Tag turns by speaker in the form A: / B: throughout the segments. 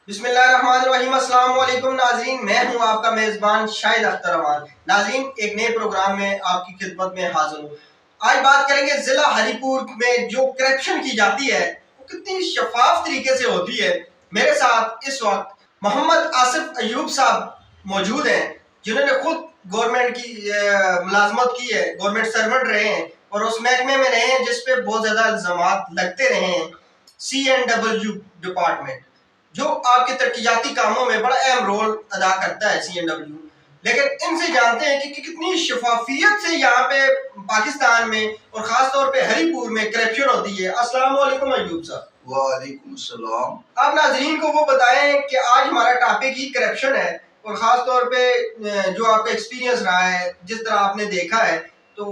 A: बिस्मिल्लाहिर्रहमानिर्रहीम। अस्सलाम वालेकुम नाज़रीन, मैं हूं आपका मेज़बान शाहिद अख्तर अमान। नाज़रीन, एक नए प्रोग्राम में आपकी खिदमत में हाजिर हूं। आज बात करेंगे ज़िला हरीपुर में जो करप्शन की जाती है वो कितनी शफाफ तरीके से होती है। मेरे साथ इस वक्त मोहम्मद आसिफ अयूब साहब मौजूद हैं, जिन्होंने खुद गवर्नमेंट की मुलाजमत की है, गवर्नमेंट सर्वेंट रहे हैं और उस महकमे में रहे हैं जिस पे बहुत ज़्यादा इल्ज़ामात लगते रहे हैं, CNW डिपार्टमेंट, जो आपके तरक्याती कामों में बड़ा अहम रोल अदा करता है CNW। लेकिन इनसे जानते हैं कि कितनी शफाफियत से यहाँ पे पाकिस्तान में और ख़ास तौर पे हरीपुर में करप्शन होती है। अस्सलाम वालेकुम अयूब साहब।
B: वालेकुम सलाम।
A: आप नाजरीन को वो बताएं कि आज हमारा टॉपिक ही करप्शन है और ख़ास तौर पे जो आपका एक्सपीरियंस रहा है, जिस तरह आपने देखा है, तो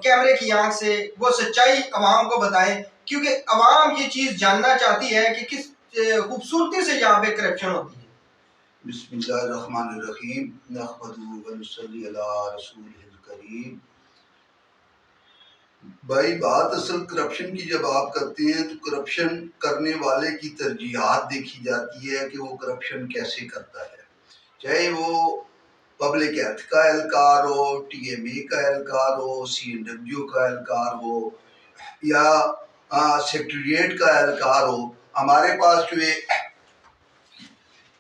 A: कैमरे की आंख से वो सच्चाई अवाम को बताएं, क्योंकि अवाम ये चीज़ जानना चाहती है कि किस खूबसूरती से यहाँ पे करप्शन होती है।
B: बिस्मिल्लाहिर्रहमानिर्रहीम। नहमदुहु व नसल्ली अला रसूलिहिल करीम। भाई, बात असल करप्शन की जब आप करते हैं तो करप्शन करने वाले की तरजीहात देखी जाती है कि वो करप्शन कैसे करता है। चाहे वो पब्लिक हेल्थ का एहलकार हो, TMA का एहलकार हो, CNW का एहलकार हो या सेक्रेटरीट का एहलकार हो। हमारे पास जो है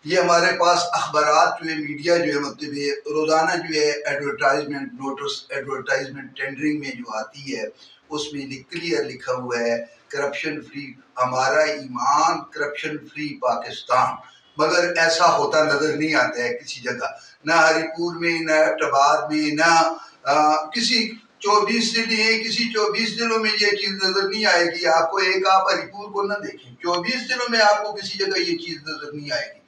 B: हमारे पास अखबारात जो है, मीडिया जो है, मतलब रोज़ाना जो है एडवर्टाइजमेंट नोटिस, एडवर्टाइजमेंट टेंडरिंग में जो आती है उसमें क्लियर लिखा हुआ है करप्शन फ्री हमारा ईमान, करप्शन फ्री पाकिस्तान। मगर ऐसा होता नजर नहीं आता है किसी जगह, ना हरीपुर में, ना एबटाबाद में, ना किसी 24 जिले हैं, किसी 24 जिलों में ये चीज नजर नहीं आएगी आपको। एक आप हरीपुर को ना देखें, 24 जिलों में आपको किसी जगह ये चीज नजर नहीं आएगी।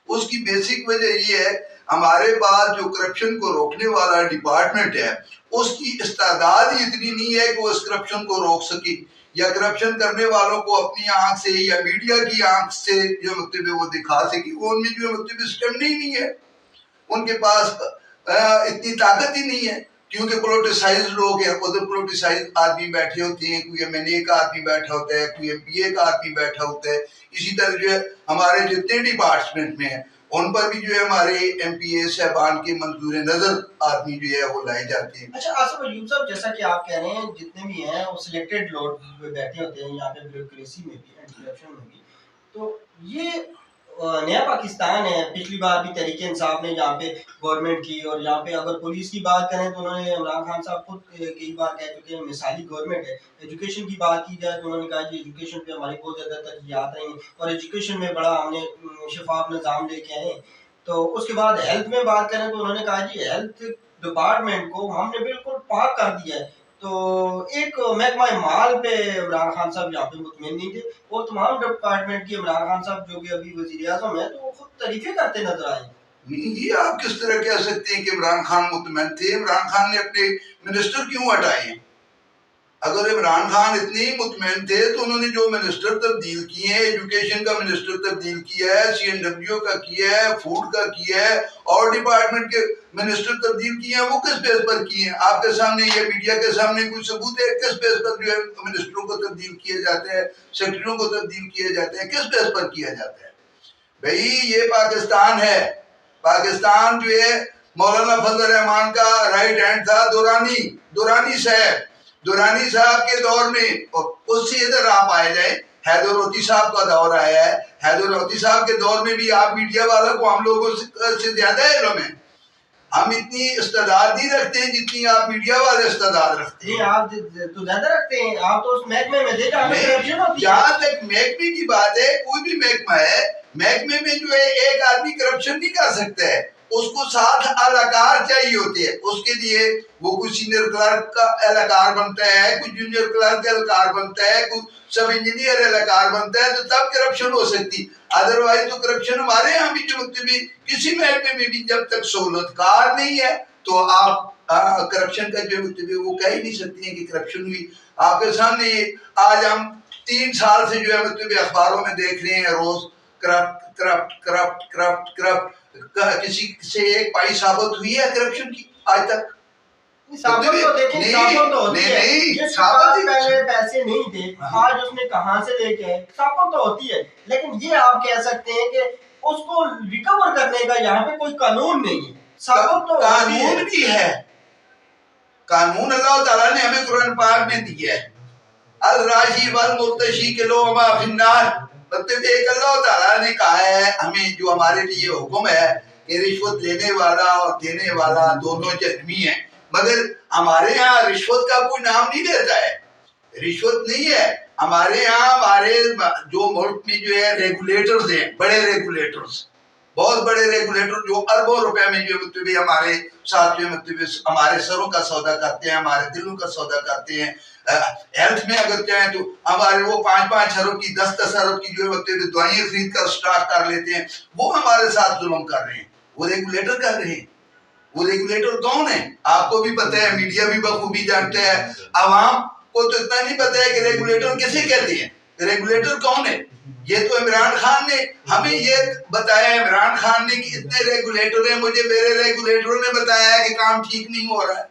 B: उसकी बेसिक वजह ये है हमारे पास जो करप्शन को रोकने वाला डिपार्टमेंट है उसकी इस्तादाद ही इतनी नहीं है कि वो इस करप्शन को रोक सके, या करप्शन करने वालों को अपनी आंख से या मीडिया की आंख से जो मतलब वो दिखा सके। वो उनमें जो मतलब स्टैंड ही नहीं है, उनके पास इतनी ताकत ही नहीं है, क्योंकि पोलिटिसाइज लोग हैं। उधर पोलिटिसाइज आदमी बैठे होते हैं, कोई MNA का आदमी बैठा होता है, कोई MPA का आदमी बैठा होता है। इसी तरह जो है हमारे जितने डिपार्टमेंट में है उन पर भी जो है हमारे MPA साहबान के मंजूर नजर आदमी जो है वो लाए जाते हैं।
A: अच्छा आसिफ अयूब साहब, जैसा कि आप कह रहे हैं जितने भी हैं वो सिलेक्टेड लोग बैठे होते हैं यहाँ पे ब्यूरोक्रेसी में भी, एंटी करप्शन में भी। तो ये नया पाकिस्तान है। पिछली बार भी तहरीक इंसाफ ने यहाँ पे गवर्नमेंट की, और यहाँ पे अगर पुलिस की बात करें तो उन्होंने, इमरान खान साहब खुद कई बार कह चुके हैं मिसाली गवर्नमेंट है। एजुकेशन की बात की जाए तो उन्होंने कहा कि एजुकेशन पे हमारी बहुत ज़्यादा तरजीहात रही हैं और एजुकेशन में बड़ा हमने शफाफ निज़ाम लेके आए हैं। तो उसके बाद हेल्थ में बात करें तो उन्होंने कहा जी हेल्थ डिपार्टमेंट को हमने बिल्कुल पाक कर दिया है। तो एक महकमा माल पे इमरान खान साहब यहाँ पे मुतमईन नहीं थे, और तमाम डिपार्टमेंट की इमरान खान साहब जो कि अभी वजीर आज़म है तो वो खुद तारीफें करते नजर आए।
B: नहीं, ये आप किस तरह कह सकते हैं कि इमरान खान मुतमईन थे? इमरान खान ने अपने मिनिस्टर क्यों हटाए हैं? अगर इमरान खान इतने ही मुतमईन थे तो उन्होंने जो मिनिस्टर तब्दील किए हैं, एजुकेशन का मिनिस्टर तब्दील किया है, CNW का किया है, फूड का किया है, और डिपार्टमेंट के मिनिस्टर तब्दील किए हैं, वो किस बेस पर किए हैं? आपके सामने या मीडिया के सामने कोई सबूत है किस बेस पर जो है मिनिस्टरों को तब्दील किया जाता है, सेक्रेटरियों को तब्दील किया जाता है, किस बेस पर किया जाता है? भाई, ये पाकिस्तान है। पाकिस्तान जो है मौलाना फजल रहमान का राइट हैंड था दुरानी साहब। दुरानी साहब के दौर में, उससे इधर आप आए जाए, हैदर रोती साहब का दौर आया है। हैदर रोती साहब के दौर में भी आप मीडिया वालों को हम लोगों से ज्यादा इल्म है। हम इतनी इस्तेदाद नहीं रखते हैं जितनी आप मीडिया वाले इस्तेदाद रखते हैं।
A: आप तो ज्यादा रखते हैं, आप तो उस महकमे में थे
B: जहाँ तक महकमे की बात है, कोई भी महकमा है, महकमे में जो है एक आदमी करप्शन नहीं कर सकता है, उसको 7 एहलकार चाहिए होते हैं। उसके लिए वो कोई सीनियर क्लर्क का एहलकार बनता है, कोई जूनियर क्लर्क का एहलकार बनता है, कोई सब इंजीनियर एहलकार बनता है, तो तब करप्शन हो सकती। अदरवाइज तो करप्शन हमारे यहाँ भी जो भी किसी महकमे में भी जब तक सहूलतकार नहीं है तो आप करप्शन का जो वो कह ही नहीं सकते हैं कि करप्शन हुई। आपके सामने आज हम 3 साल से जो है मतलब अखबारों में देख रहे हैं रोज corrupt corrupt corrupt corrupt corrupt. किसी से एक पाई साबित हुई है करप्शन की आज तक?
A: पैसे नहीं थे, आज उसने कहां से लेके आए, साबित तो होती है। लेकिन ये आप कह सकते हैं कि اس کو ریکور کرنے کا یہاں پہ کوئی قانون نہیں ہے. ثابت تو
B: قانون بھی ہے. قانون اللہ تعالیٰ نے ہمیں قرآن پاک میں دیا ہے. الراشی والمرتشی کے لو ما فی النار. مطلب ایک اللہ تعالیٰ نے کہا ہے ہمیں جو ہمارے لیے حکم ہے کہ رشوت لینے والا اور دینے والا دونوں جرمی ہیں. مگر ہمارے ہاں رشوت کا کوئی نام نہیں لیتا ہے. رشوت نہیں ہے ہمارے ہاں. ہمارے جو ملک میں جو ہے ریگولیٹرز ہیں, بڑے ریگولیٹرز, بہت بڑے ریگولیٹر جو اربوں روپے میں جو مطلب ہمارے ساتھ جو مطلب ہمارے سروں کا سودا کرتے ہیں, ہمارے دلوں کا سودا کرتے ہیں. ہیلتھ میں اگر چاہیں تو ہمارے وہ 5-5 ارب کی 10-10 ارب کی جو مطلب دوائیں خرید کر اسٹاک کر لیتے ہیں, وہ ہمارے ساتھ ظلم کر رہے ہیں. وہ ریگولیٹر کر رہے ہیں. وہ ریگولیٹر کون ہے آپ کو بھی پتہ ہے, میڈیا بھی بخوبی جانتا ہے. عوام کو تو اتنا نہیں پتہ ہے کہ ریگولیٹر کسے کہتے ہیں. ریگولیٹر کون ہے؟ یہ تو عمران خان نے ہمیں یہ بتایا. عمران خان نے کہ اتنے ریگولیٹر ہیں, مجھے میرے ریگولیٹروں نے بتایا ہے کہ کام ٹھیک نہیں ہو رہا ہے.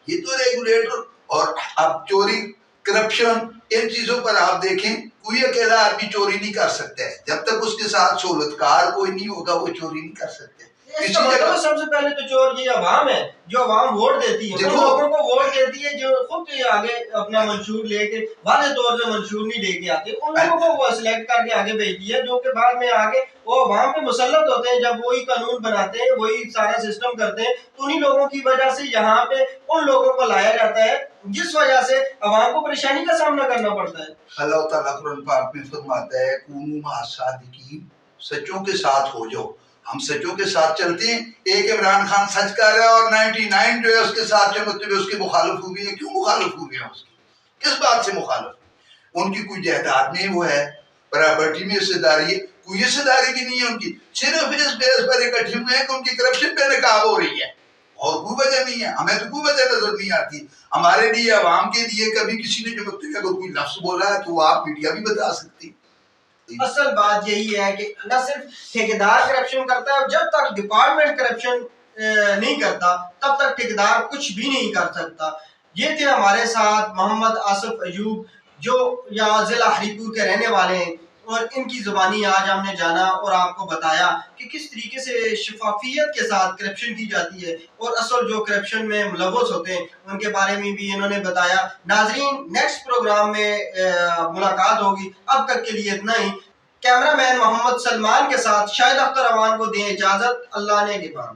B: یہ تو ریگولیٹر. اور اب چوری, کرپشن, ان چیزوں پر آپ دیکھیں کوئی اکیلا آدمی چوری نہیں کر سکتا ہے. جب تک اس کے ساتھ سہولتکار کوئی نہیں ہوگا وہ چوری نہیں کر سکتے.
A: اس کا مطلب سب سے پہلے تو چور یہ عوام ہے جو عوام ووٹ دیتی ہے. ان لوگوں کو ووٹ دیتی ہے جو خود آگے اپنا منشور لے کے واضح طور سے منشور نہیں لے کے آتے. ان لوگوں کو وہ سلیکٹ کر کے آگے بھیجتی ہے جو کہ بعد میں آگے وہ عوام پہ مسلط ہوتے ہیں. جب وہی قانون بناتے ہیں, وہی سارا سسٹم کرتے ہیں, تو انہی لوگوں کی وجہ سے یہاں پہ ان لوگوں کو لایا جاتا ہے جس وجہ سے عوام کو پریشانی کا سامنا کرنا پڑتا ہے.
B: اللہ تعالیٰ قرآن پاک میں فرماتا ہے کونوا مع الصادقین, سچوں کے ساتھ ہو جاؤ. ہم سچوں کے ساتھ چلتے ہیں. ایک عمران خان سچ کر رہا ہے اور 99 جو ہے اس کے ساتھ جو مطلب اس کی مخالف ہوئی ہے. کیوں مخالف ہوئی ہے؟ اس کی کس بات سے مخالف؟ ان کی کوئی جائیداد نہیں وہ ہے, پراپرٹی میں حصے داری ہے, کوئی حصے داری بھی نہیں ہے ان کی. صرف اس بیس پر اکٹھے ہوئے ہیں کہ ان کی کرپشن پہ نقاب ہو رہی ہے, اور کوئی وجہ نہیں ہے. ہمیں تو کوئی وجہ نظر نہیں آتی. ہمارے لیے عوام کے لیے کبھی کسی نے جو مطلب اگر کوئی لفظ بولا ہے تو آپ میڈیا بھی بتا سکتی.
A: اصل بات یہی ہے کہ نہ صرف ٹھیکیدار کرپشن کرتا ہے, اور جب تک ڈپارٹمنٹ کرپشن نہیں کرتا تب تک ٹھیکیدار کچھ بھی نہیں کر سکتا. یہ تھے ہمارے ساتھ محمد آصف ایوب جو یہاں ضلع ہری پور کے رہنے والے ہیں, اور ان کی زبانی آج ہم نے جانا اور آپ کو بتایا کہ کس طریقے سے شفافیت کے ساتھ کرپشن کی جاتی ہے, اور اصل جو کرپشن میں ملوث ہوتے ہیں ان کے بارے میں بھی انہوں نے بتایا. ناظرین, نیکسٹ پروگرام میں ملاقات ہوگی. اب تک کے لیے اتنا ہی. کیمرہ مین محمد سلمان کے ساتھ شاہد اختر امان کو دیں اجازت. اللہ نے نگہبان.